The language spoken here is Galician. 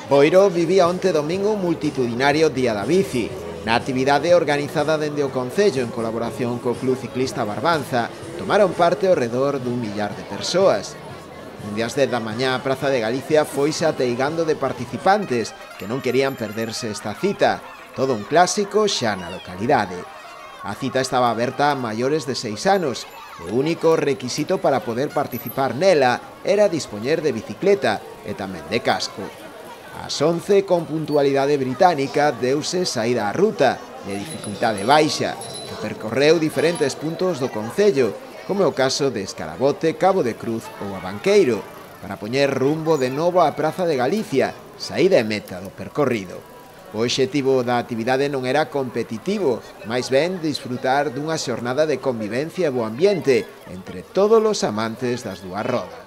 Boiro vivía onte domingo un multitudinario Día da Bici. Na actividade organizada dende o Concello en colaboración co Club Ciclista Barbanza, tomaron parte ao redor dun millar de persoas. Dende as 10 da mañá a Praza de Galicia foise ateigando de participantes que non querían perderse esta cita, todo un clásico xa na localidade. A cita estaba aberta a maiores de 6 anos. O único requisito para poder participar nela era dispoñer de bicicleta e tamén de casco. Ás 11, con puntualidade británica, deuse saída á ruta, de dificultade baixa, que percorreu diferentes puntos do Concello, como é o caso de Escarabote, Cabo de Cruz ou Abanqueiro, para poñer rumbo de novo á Praza de Galicia, saída e meta do percorrido. O obxectivo da actividade non era competitivo, máis ben disfrutar dunha xornada de convivencia e bo ambiente entre todos os amantes das dúas rodas.